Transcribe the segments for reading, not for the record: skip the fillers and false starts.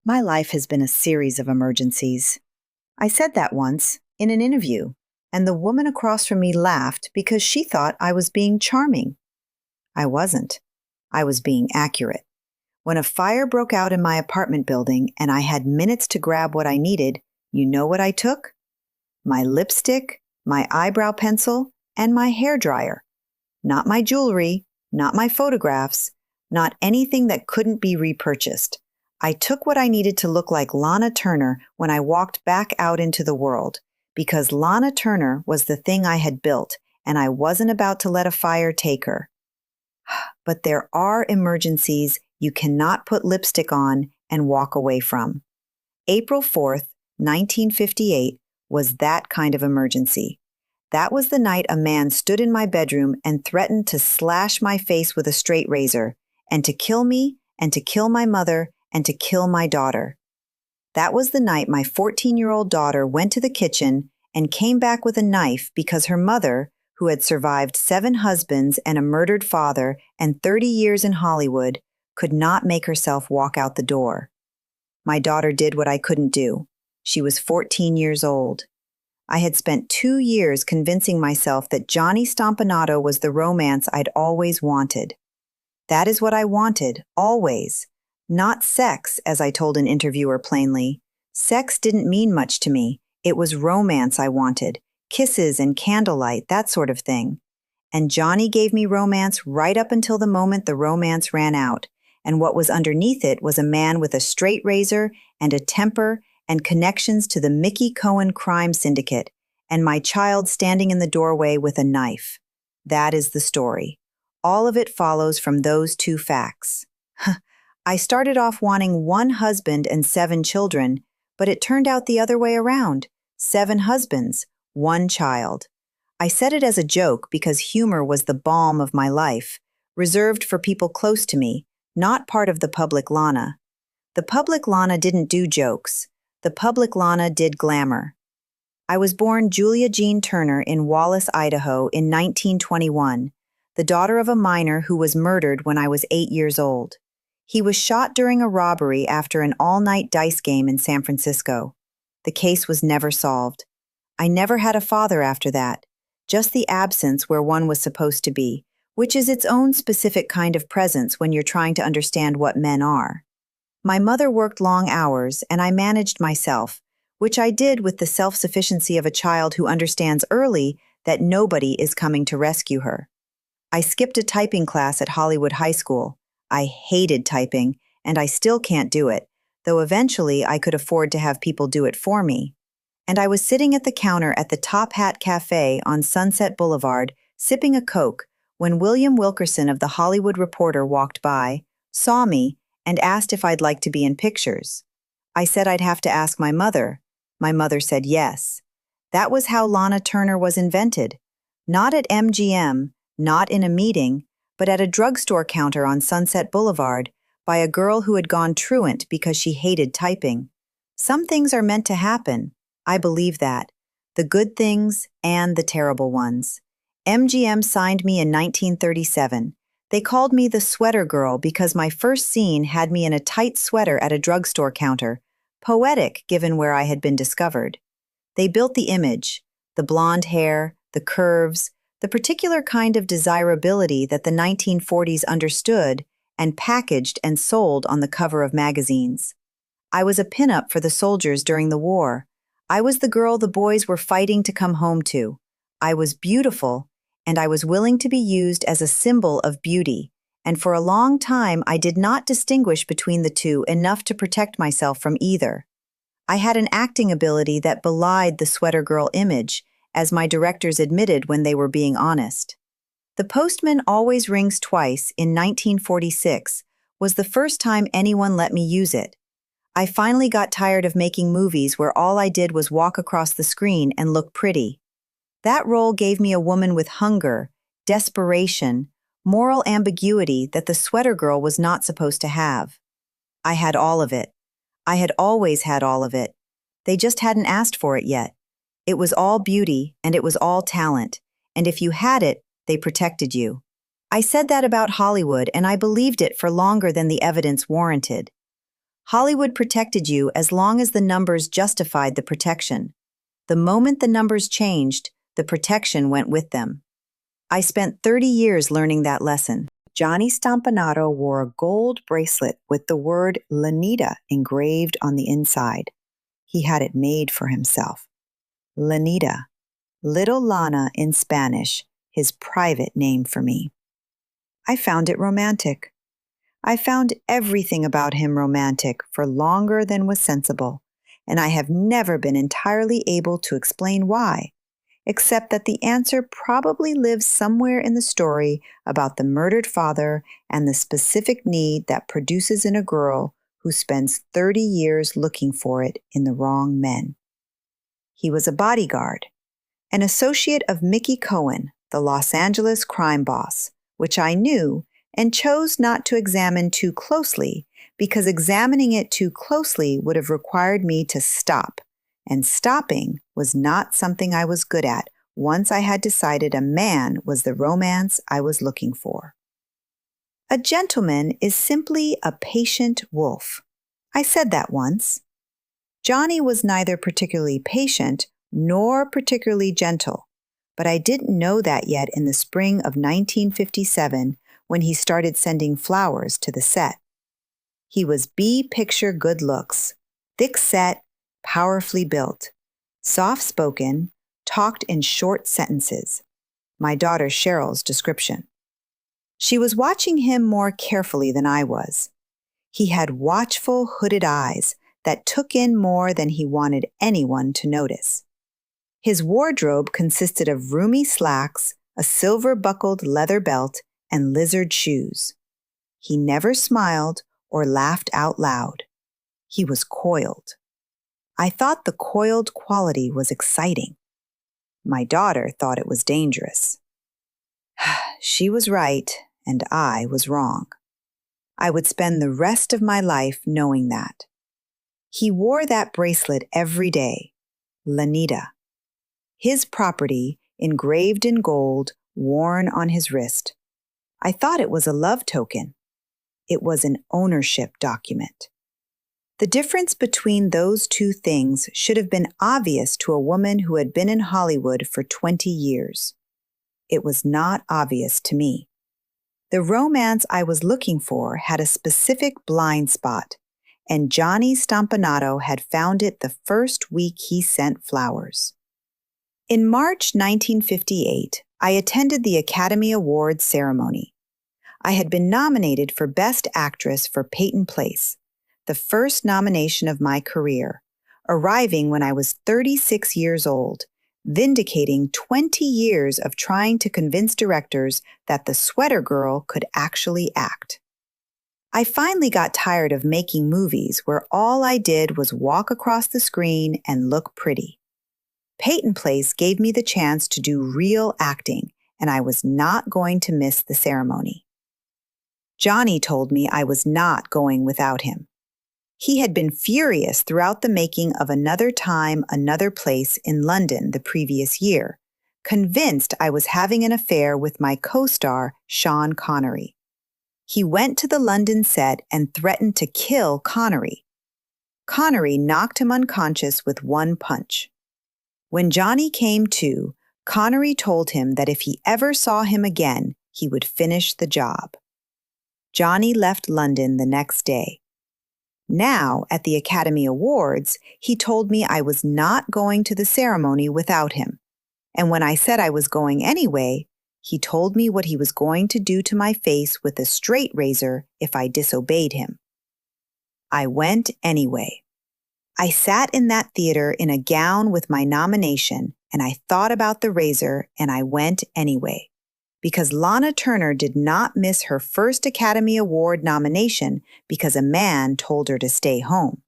My life has been a series of emergencies. I said that once in an interview, and the woman across from me laughed because she thought I was being charming. I wasn't. I was being accurate. When a fire broke out in my apartment building and I had minutes to grab what I needed, you know what I took? My lipstick, my eyebrow pencil, and my hairdryer. Not my jewelry, not my photographs, not anything that couldn't be repurchased. I took what I needed to look like Lana Turner when I walked back out into the world, because Lana Turner was the thing I had built, and I wasn't about to let a fire take her. But there are emergencies you cannot put lipstick on and walk away from. April 4th, 1958 was that kind of emergency. That was the night a man stood in my bedroom and threatened to slash my face with a straight razor, and to kill me, and to kill my mother, and to kill my daughter. That was the night my 14-year-old daughter went to the kitchen and came back with a knife because her mother, who had survived 7 husbands and a murdered father and 30 years in Hollywood, could not make herself walk out the door. My daughter did what I couldn't do. She was 14 years old. I had spent 2 years convincing myself that Johnny Stompanato was the romance I'd always wanted. That is what I wanted, always. Not sex, as I told an interviewer plainly. Sex didn't mean much to me. It was romance I wanted. Kisses and candlelight, that sort of thing. And Johnny gave me romance right up until the moment the romance ran out. And what was underneath it was a man with a straight razor and a temper and connections to the Mickey Cohen crime syndicate, and my child standing in the doorway with a knife. That is the story. All of it follows from those 2 facts. I started off wanting 1 husband and 7 children, but it turned out the other way around. 7 husbands, 1 child. I said it as a joke because humor was the balm of my life, reserved for people close to me, not part of the public Lana. The public Lana didn't do jokes. The public Lana did glamour. I was born Julia Jean Turner in Wallace, Idaho in 1921, the daughter of a miner who was murdered when I was 8 years old. He was shot during a robbery after an all-night dice game in San Francisco. The case was never solved. I never had a father after that, just the absence where one was supposed to be, which is its own specific kind of presence when you're trying to understand what men are. My mother worked long hours, and I managed myself, which I did with the self-sufficiency of a child who understands early that nobody is coming to rescue her. I skipped a typing class at Hollywood High School. I hated typing, and I still can't do it, though eventually I could afford to have people do it for me. And I was sitting at the counter at the Top Hat Cafe on Sunset Boulevard, sipping a Coke, when William Wilkerson of The Hollywood Reporter walked by, saw me, and asked if I'd like to be in pictures. I said I'd have to ask my mother. My mother said yes. That was how Lana Turner was invented. Not at MGM, not in a meeting, but at a drugstore counter on Sunset Boulevard, by a girl who had gone truant because she hated typing. Some things are meant to happen. I believe that. The good things and the terrible ones. MGM signed me in 1937. They called me the sweater girl because my first scene had me in a tight sweater at a drugstore counter, poetic given where I had been discovered. They built the image, the blonde hair, the curves, the particular kind of desirability that the 1940s understood and packaged and sold on the cover of magazines. I was a pinup for the soldiers during the war. I was the girl the boys were fighting to come home to. I was beautiful, and I was willing to be used as a symbol of beauty, and for a long time I did not distinguish between the two enough to protect myself from either. I had an acting ability that belied the sweater girl image, as my directors admitted when they were being honest. The Postman Always Rings Twice in 1946 was the first time anyone let me use it. I finally got tired of making movies where all I did was walk across the screen and look pretty. That role gave me a woman with hunger, desperation, moral ambiguity that the sweater girl was not supposed to have. I had all of it. I had always had all of it. They just hadn't asked for it yet. It was all beauty, and it was all talent, and if you had it, they protected you. I said that about Hollywood, and I believed it for longer than the evidence warranted. Hollywood protected you as long as the numbers justified the protection. The moment the numbers changed, the protection went with them. I spent 30 years learning that lesson. Johnny Stompanato wore a gold bracelet with the word Lanita engraved on the inside. He had it made for himself. Lanita, Little Lana in Spanish, his private name for me. I found it romantic. I found everything about him romantic for longer than was sensible, and I have never been entirely able to explain why, except that the answer probably lives somewhere in the story about the murdered father and the specific need that produces in a girl who spends 30 years looking for it in the wrong men. He was a bodyguard, an associate of Mickey Cohen, the Los Angeles crime boss, which I knew and chose not to examine too closely because examining it too closely would have required me to stop, and stopping was not something I was good at once I had decided a man was the romance I was looking for. A gentleman is simply a patient wolf. I said that once. Johnny was neither particularly patient nor particularly gentle, but I didn't know that yet in the spring of 1957 when he started sending flowers to the set. He was B-picture good looks, thick-set, powerfully built, soft-spoken, talked in short sentences. My daughter Cheryl's description. She was watching him more carefully than I was. He had watchful, hooded eyes that took in more than he wanted anyone to notice. His wardrobe consisted of roomy slacks, a silver-buckled leather belt, and lizard shoes. He never smiled or laughed out loud. He was coiled. I thought the coiled quality was exciting. My daughter thought it was dangerous. She was right, and I was wrong. I would spend the rest of my life knowing that. He wore that bracelet every day, Lanita. His property, engraved in gold, worn on his wrist. I thought it was a love token. It was an ownership document. The difference between those two things should have been obvious to a woman who had been in Hollywood for 20 years. It was not obvious to me. The romance I was looking for had a specific blind spot, and Johnny Stompanato had found it the first week he sent flowers. In March 1958, I attended the Academy Awards ceremony. I had been nominated for Best Actress for Peyton Place, the first nomination of my career, arriving when I was 36 years old, vindicating 20 years of trying to convince directors that the sweater girl could actually act. I finally got tired of making movies where all I did was walk across the screen and look pretty. Peyton Place gave me the chance to do real acting, and I was not going to miss the ceremony. Johnny told me I was not going without him. He had been furious throughout the making of Another Time, Another Place in London the previous year, convinced I was having an affair with my co-star, Sean Connery. He went to the London set and threatened to kill Connery. Connery knocked him unconscious with one punch. When Johnny came to, Connery told him that if he ever saw him again, he would finish the job. Johnny left London the next day. Now, at the Academy Awards, he told me I was not going to the ceremony without him. And when I said I was going anyway, he told me what he was going to do to my face with a straight razor if I disobeyed him. I went anyway. I sat in that theater in a gown with my nomination, and I thought about the razor, and I went anyway. Because Lana Turner did not miss her first Academy Award nomination because a man told her to stay home.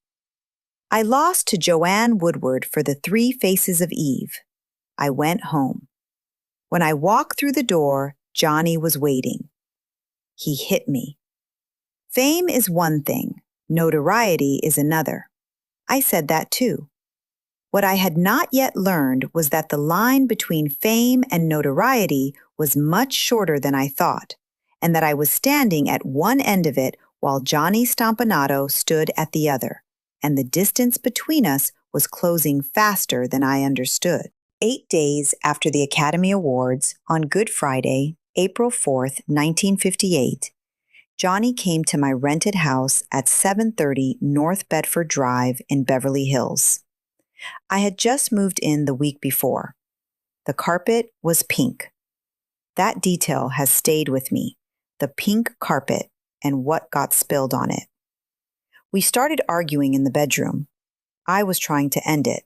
I lost to Joanne Woodward for The Three Faces of Eve. I went home. When I walked through the door, Johnny was waiting. He hit me. Fame is one thing, notoriety is another. I said that too. What I had not yet learned was that the line between fame and notoriety was much shorter than I thought, and that I was standing at one end of it while Johnny Stompanato stood at the other, and the distance between us was closing faster than I understood. 8 days after the Academy Awards, on Good Friday, April 4th, 1958, Johnny came to my rented house at 730 North Bedford Drive in Beverly Hills. I had just moved in the week before. The carpet was pink. That detail has stayed with me, the pink carpet and what got spilled on it. We started arguing in the bedroom. I was trying to end it.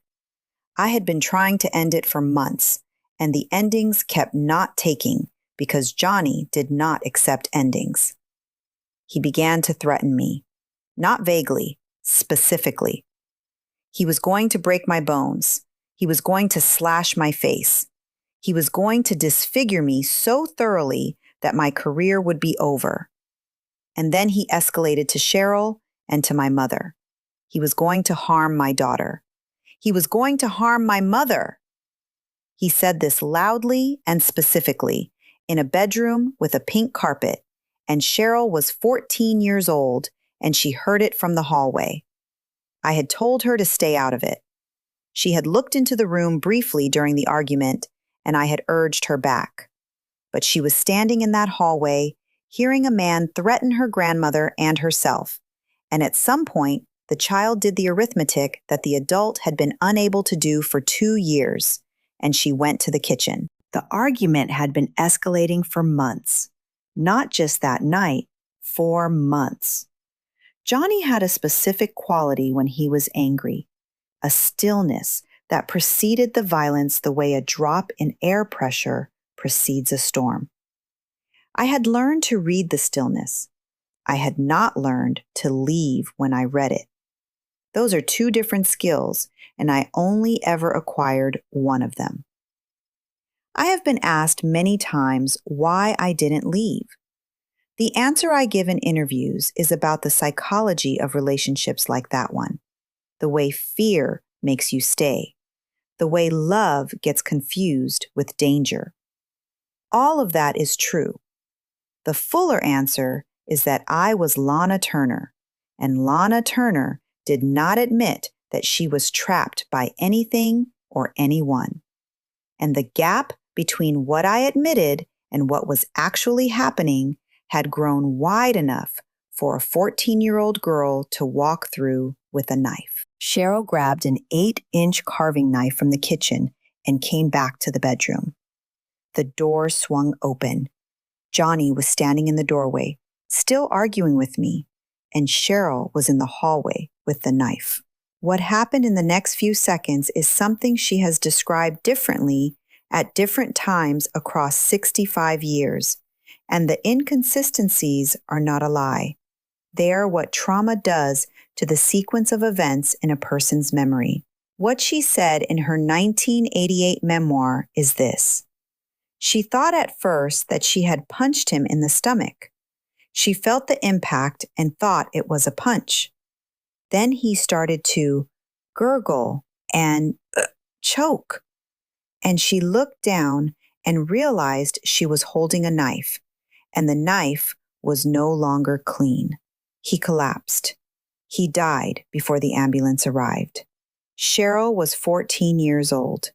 I had been trying to end it for months, and the endings kept not taking because Johnny did not accept endings. He began to threaten me, not vaguely, specifically. He was going to break my bones. He was going to slash my face. He was going to disfigure me so thoroughly that my career would be over. And then he escalated to Cheryl and to my mother. He was going to harm my daughter. He was going to harm my mother. He said this loudly and specifically in a bedroom with a pink carpet, and Cheryl was 14 years old, and she heard it from the hallway. I had told her to stay out of it. She had looked into the room briefly during the argument, and I had urged her back. But she was standing in that hallway, hearing a man threaten her grandmother and herself, and at some point, the child did the arithmetic that the adult had been unable to do for 2 years, and she went to the kitchen. The argument had been escalating for months. Not just that night, for months. Johnny had a specific quality when he was angry, a stillness that preceded the violence the way a drop in air pressure precedes a storm. I had learned to read the stillness. I had not learned to leave when I read it. Those are two different skills, and I only ever acquired one of them. I have been asked many times why I didn't leave. The answer I give in interviews is about the psychology of relationships like that one, the way fear makes you stay, the way love gets confused with danger. All of that is true. The fuller answer is that I was Lana Turner, and Lana Turner did not admit that she was trapped by anything or anyone. And the gap between what I admitted and what was actually happening had grown wide enough for a 14-year-old girl to walk through with a knife. Cheryl grabbed an 8-inch carving knife from the kitchen and came back to the bedroom. The door swung open. Johnny was standing in the doorway, still arguing with me, and Cheryl was in the hallway with the knife. What happened in the next few seconds is something she has described differently at different times across 65 years, and the inconsistencies are not a lie. They are what trauma does to the sequence of events in a person's memory. What she said in her 1988 memoir is this. She thought at first that she had punched him in the stomach. She felt the impact and thought it was a punch. Then he started to gurgle and choke. And she looked down and realized she was holding a knife, and the knife was no longer clean. He collapsed. He died before the ambulance arrived. Cheryl was 14 years old.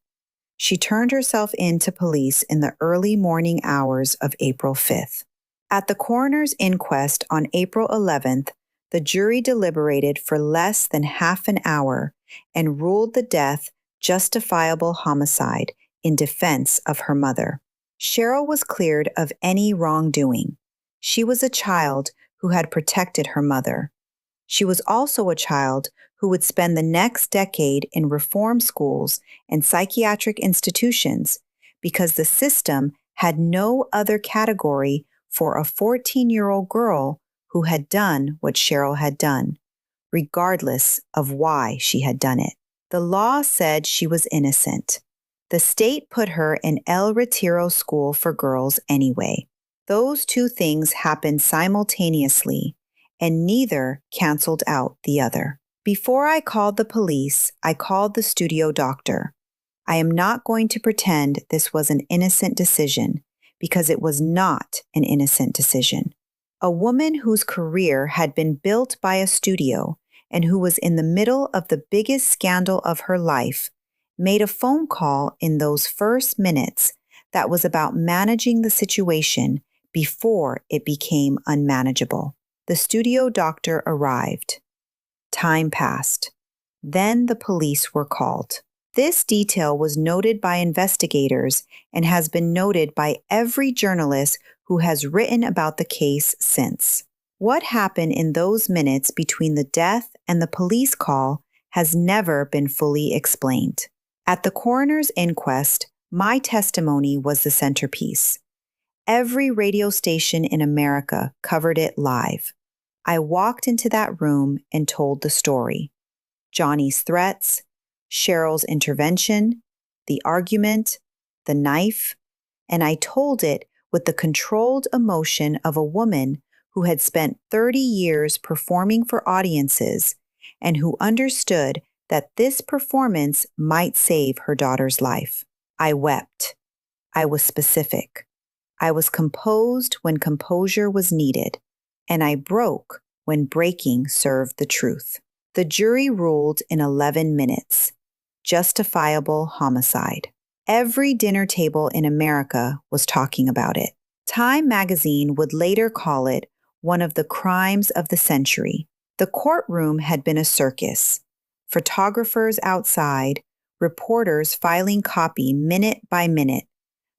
She turned herself in to police in the early morning hours of April 5th. At the coroner's inquest on April 11th, the jury deliberated for less than half an hour and ruled the death justifiable homicide in defense of her mother. Cheryl was cleared of any wrongdoing. She was a child who had protected her mother. She was also a child who would spend the next decade in reform schools and psychiatric institutions because the system had no other category for a 14-year-old girl who had done what Cheryl had done, regardless of why she had done it. The law said she was innocent. The state put her in El Retiro School for Girls anyway. Those two things happened simultaneously, and neither canceled out the other. Before I called the police, I called the studio doctor. I am not going to pretend this was an innocent decision, because it was not an innocent decision. A woman whose career had been built by a studio and who was in the middle of the biggest scandal of her life made a phone call in those first minutes that was about managing the situation before it became unmanageable. The studio doctor arrived. Time passed. Then the police were called. This detail was noted by investigators and has been noted by every journalist who has written about the case since. What happened in those minutes between the death and the police call has never been fully explained. At the coroner's inquest, my testimony was the centerpiece. Every radio station in America covered it live. I walked into that room and told the story. Johnny's threats, Cheryl's intervention, the argument, the knife, and I told it with the controlled emotion of a woman who had spent 30 years performing for audiences and who understood that this performance might save her daughter's life. I wept. I was specific. I was composed when composure was needed, and I broke when breaking served the truth. The jury ruled in 11 minutes. Justifiable homicide. Every dinner table in America was talking about it. Time magazine would later call it one of the crimes of the century. The courtroom had been a circus. Photographers outside, reporters filing copy minute by minute,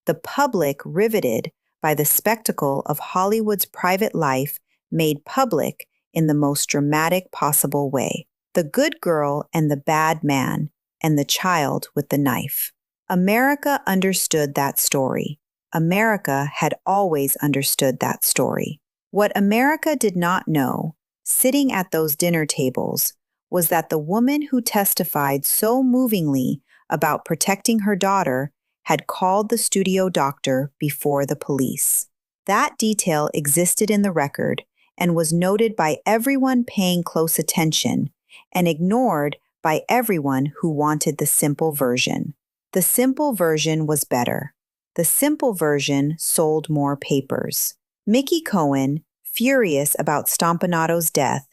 the public riveted by the spectacle of Hollywood's private life made public in the most dramatic possible way. The good girl and the bad man, and the child with the knife. America understood that story. America had always understood that story. What America did not know, sitting at those dinner tables, was that the woman who testified so movingly about protecting her daughter had called the studio doctor before the police. That detail existed in the record and was noted by everyone paying close attention and ignored by everyone who wanted the simple version. The simple version was better. The simple version sold more papers. Mickey Cohen, furious about Stompanato's death,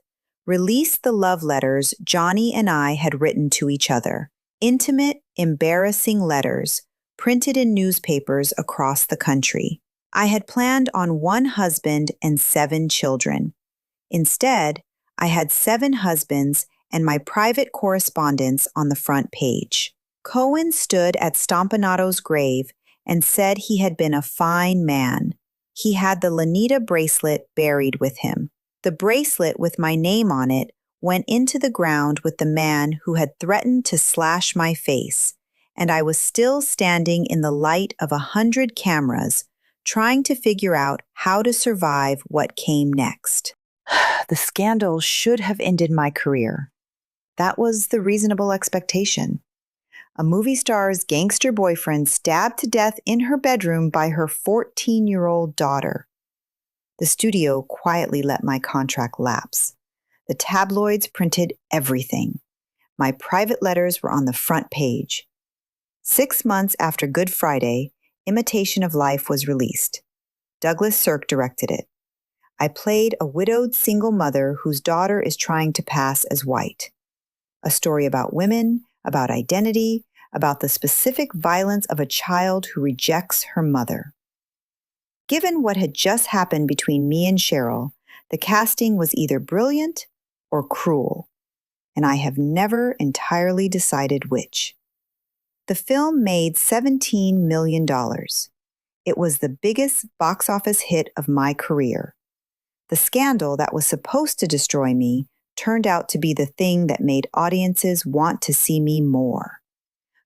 released the love letters Johnny and I had written to each other. Intimate, embarrassing letters printed in newspapers across the country. I had planned on one husband and 7 children. Instead, I had 7 husbands and my private correspondence on the front page. Cohen stood at Stompanato's grave and said he had been a fine man. He had the Lanita bracelet buried with him. The bracelet with my name on it went into the ground with the man who had threatened to slash my face, and I was still standing in the light of 100 cameras, trying to figure out how to survive what came next. The scandal should have ended my career. That was the reasonable expectation. A movie star's gangster boyfriend stabbed to death in her bedroom by her 14-year-old daughter. The studio quietly let my contract lapse. The tabloids printed everything. My private letters were on the front page. 6 months after Good Friday, Imitation of Life was released. Douglas Sirk directed it. I played a widowed single mother whose daughter is trying to pass as white. A story about women, about identity, about the specific violence of a child who rejects her mother. Given what had just happened between me and Cheryl, the casting was either brilliant or cruel, and I have never entirely decided which. The film made $17 million. It was the biggest box office hit of my career. The scandal that was supposed to destroy me turned out to be the thing that made audiences want to see me more.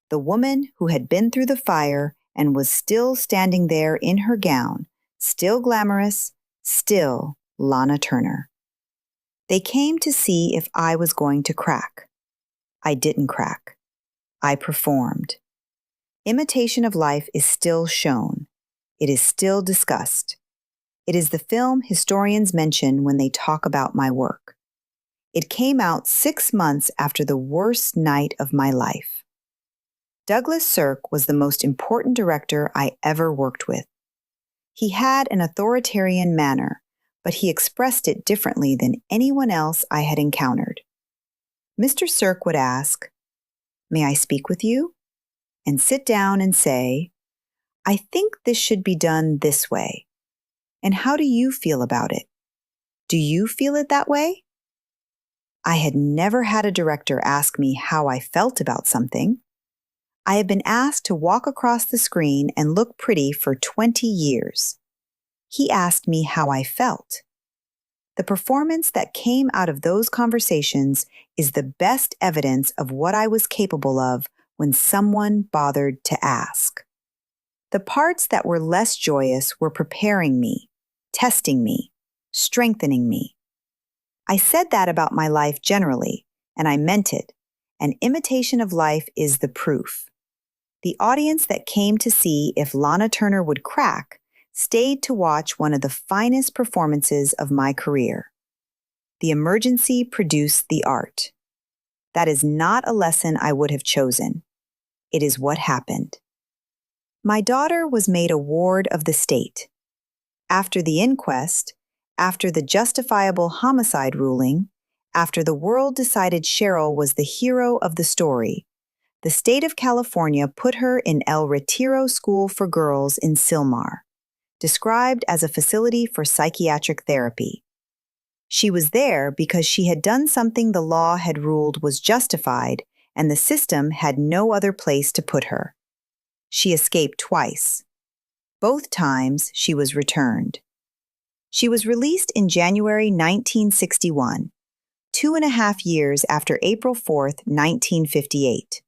The woman who had been through the fire and was still standing there in her gown, still glamorous, still Lana Turner. They came to see if I was going to crack. I didn't crack. I performed. Imitation of Life is still shown. It is still discussed. It is the film historians mention when they talk about my work. It came out 6 months after the worst night of my life. Douglas Sirk was the most important director I ever worked with. He had an authoritarian manner, but he expressed it differently than anyone else I had encountered. Mr. Cirque would ask, "May I speak with you?" and sit down and say, "I think this should be done this way. And how do you feel about it? Do you feel it that way?" I had never had a director ask me how I felt about something. I had been asked to walk across the screen and look pretty for 20 years. He asked me how I felt. The performance that came out of those conversations is the best evidence of what I was capable of when someone bothered to ask. The parts that were less joyous were preparing me, testing me, strengthening me. I said that about my life generally, and I meant it. An imitation of life is the proof. The audience that came to see if Lana Turner would crack stayed to watch one of the finest performances of my career. The emergency produced the art. That is not a lesson I would have chosen. It is what happened. My daughter was made a ward of the state. After the inquest, after the justifiable homicide ruling, after the world decided Cheryl was the hero of the story, the state of California put her in El Retiro School for Girls in Sylmar, described as a facility for psychiatric therapy. She was there because she had done something the law had ruled was justified, and the system had no other place to put her. She escaped twice. Both times she was returned. She was released in January 1961, 2.5 years after April 4th, 1958.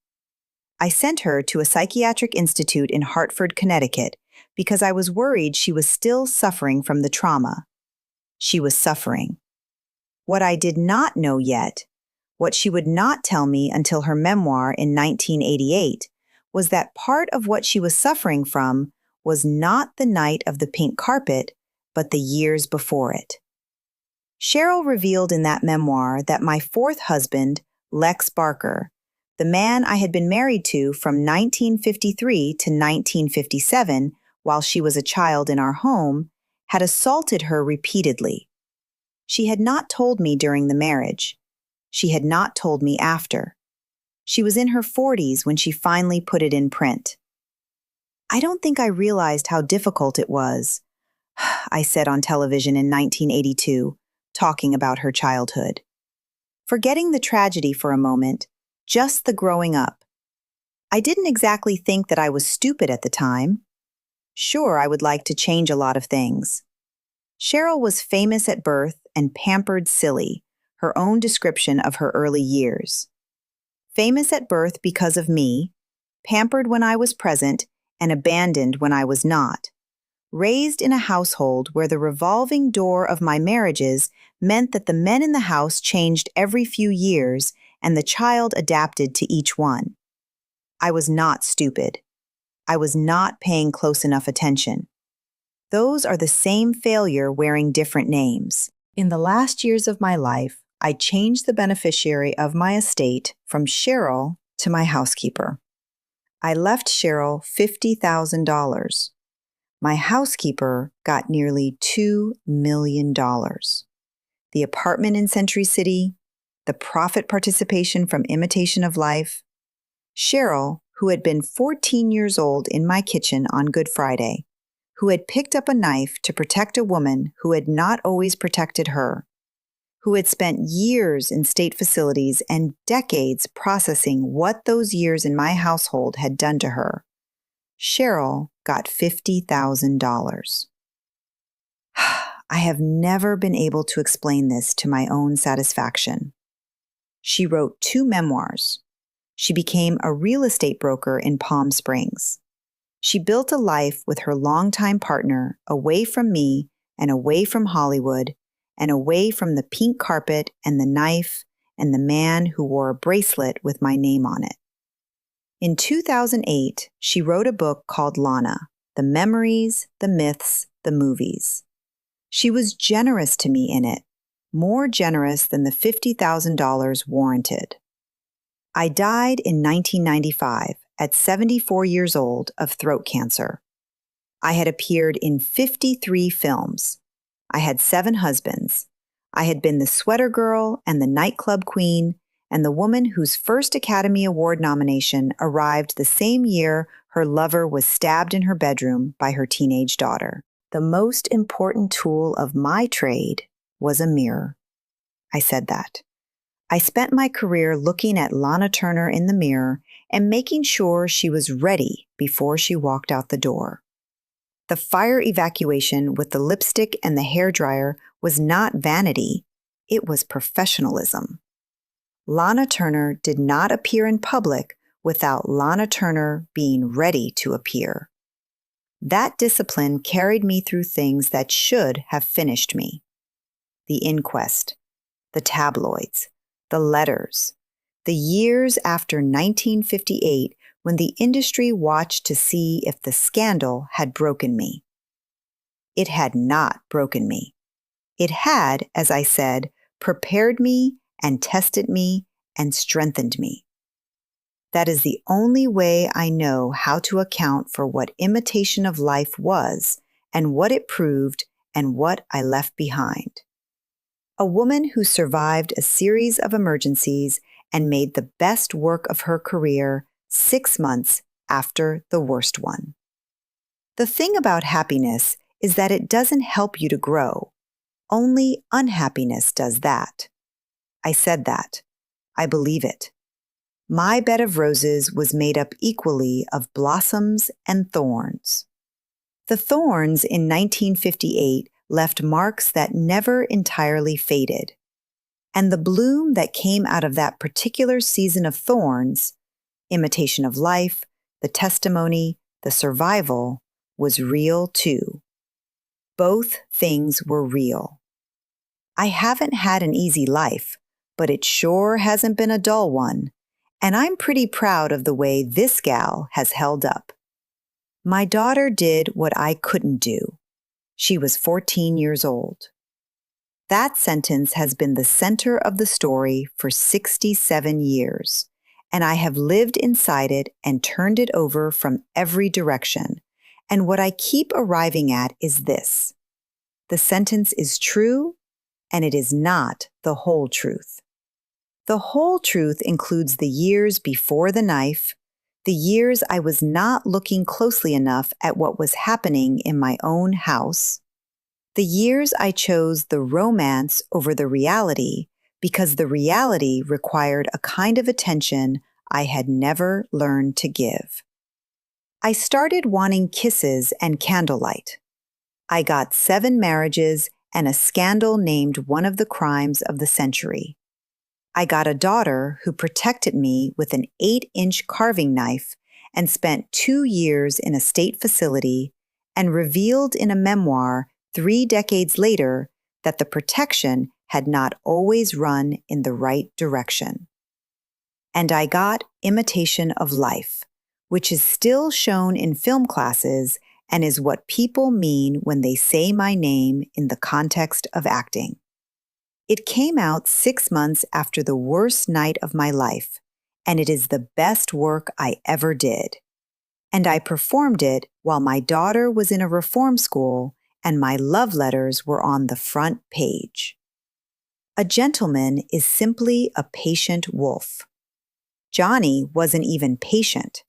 I sent her to a psychiatric institute in Hartford, Connecticut, because I was worried she was still suffering from the trauma. She was suffering. What I did not know yet, what she would not tell me until her memoir in 1988, was that part of what she was suffering from was not the night of the pink carpet, but the years before it. Cheryl revealed in that memoir that my fourth husband, Lex Barker, the man I had been married to from 1953 to 1957 while she was a child in our home, had assaulted her repeatedly. She had not told me during the marriage. She had not told me after. She was in her 40s when she finally put it in print. "I don't think I realized how difficult it was," I said on television in 1982, talking about her childhood. Forgetting the tragedy for a moment, just the growing up. I didn't exactly think that I was stupid at the time. Sure, I would like to change a lot of things. Cheryl was famous at birth and pampered silly, her own description of her early years. Famous at birth because of me, pampered when I was present, and abandoned when I was not. Raised in a household where the revolving door of my marriages meant that the men in the house changed every few years and the child adapted to each one. I was not stupid. I was not paying close enough attention. Those are the same failure wearing different names. In the last years of my life, I changed the beneficiary of my estate from Cheryl to my housekeeper. I left Cheryl $50,000. My housekeeper got nearly $2 million. The apartment in Century City, the profit participation from Imitation of Life. Cheryl, who had been 14 years old in my kitchen on Good Friday, who had picked up a knife to protect a woman who had not always protected her, who had spent years in state facilities and decades processing what those years in my household had done to her. Cheryl got $50,000. I have never been able to explain this to my own satisfaction. She wrote 2 memoirs. She became a real estate broker in Palm Springs. She built a life with her longtime partner away from me and away from Hollywood and away from the pink carpet and the knife and the man who wore a bracelet with my name on it. In 2008, she wrote a book called Lana, The Memories, the Myths, the Movies. She was generous to me in it, more generous than the $50,000 warranted. I died in 1995 at 74 years old of throat cancer. I had appeared in 53 films. I had 7 husbands. I had been the sweater girl and the nightclub queen, and the woman whose first Academy Award nomination arrived the same year her lover was stabbed in her bedroom by her teenage daughter. The most important tool of my trade was a mirror. I said that. I spent my career looking at Lana Turner in the mirror and making sure she was ready before she walked out the door. The fire evacuation with the lipstick and the hairdryer was not vanity, it was professionalism. Lana Turner did not appear in public without Lana Turner being ready to appear. That discipline carried me through things that should have finished me. The inquest, the tabloids, the letters, the years after 1958 when the industry watched to see if the scandal had broken me. It had not broken me. It had, as I said, prepared me and tested me and strengthened me. That is the only way I know how to account for what imitation of life was and what it proved and what I left behind. A woman who survived a series of emergencies and made the best work of her career 6 months after the worst one. The thing about happiness is that it doesn't help you to grow. Only unhappiness does that. I said that. I believe it. My bed of roses was made up equally of blossoms and thorns. The thorns in 1958 left marks that never entirely faded. And the bloom that came out of that particular season of thorns, imitation of life, the testimony, the survival, was real too. Both things were real. I haven't had an easy life, but it sure hasn't been a dull one, and I'm pretty proud of the way this gal has held up. My daughter did what I couldn't do. She was 14 years old. That sentence has been the center of the story for 67 years, and I have lived inside it and turned it over from every direction. And what I keep arriving at is this. The sentence is true, and it is not the whole truth. The whole truth includes the years before the knife, the years I was not looking closely enough at what was happening in my own house, the years I chose the romance over the reality because the reality required a kind of attention I had never learned to give. I started wanting kisses and candlelight. I got 7 marriages and a scandal named one of the crimes of the century. I got a daughter who protected me with an 8-inch carving knife and spent 2 years in a state facility and revealed in a memoir 3 decades later that the protection had not always run in the right direction. And I got imitation of life, which is still shown in film classes and is what people mean when they say my name in the context of acting. It came out 6 months after the worst night of my life, and it is the best work I ever did. And I performed it while my daughter was in a reform school and my love letters were on the front page. A gentleman is simply a patient wolf. Johnny wasn't even patient.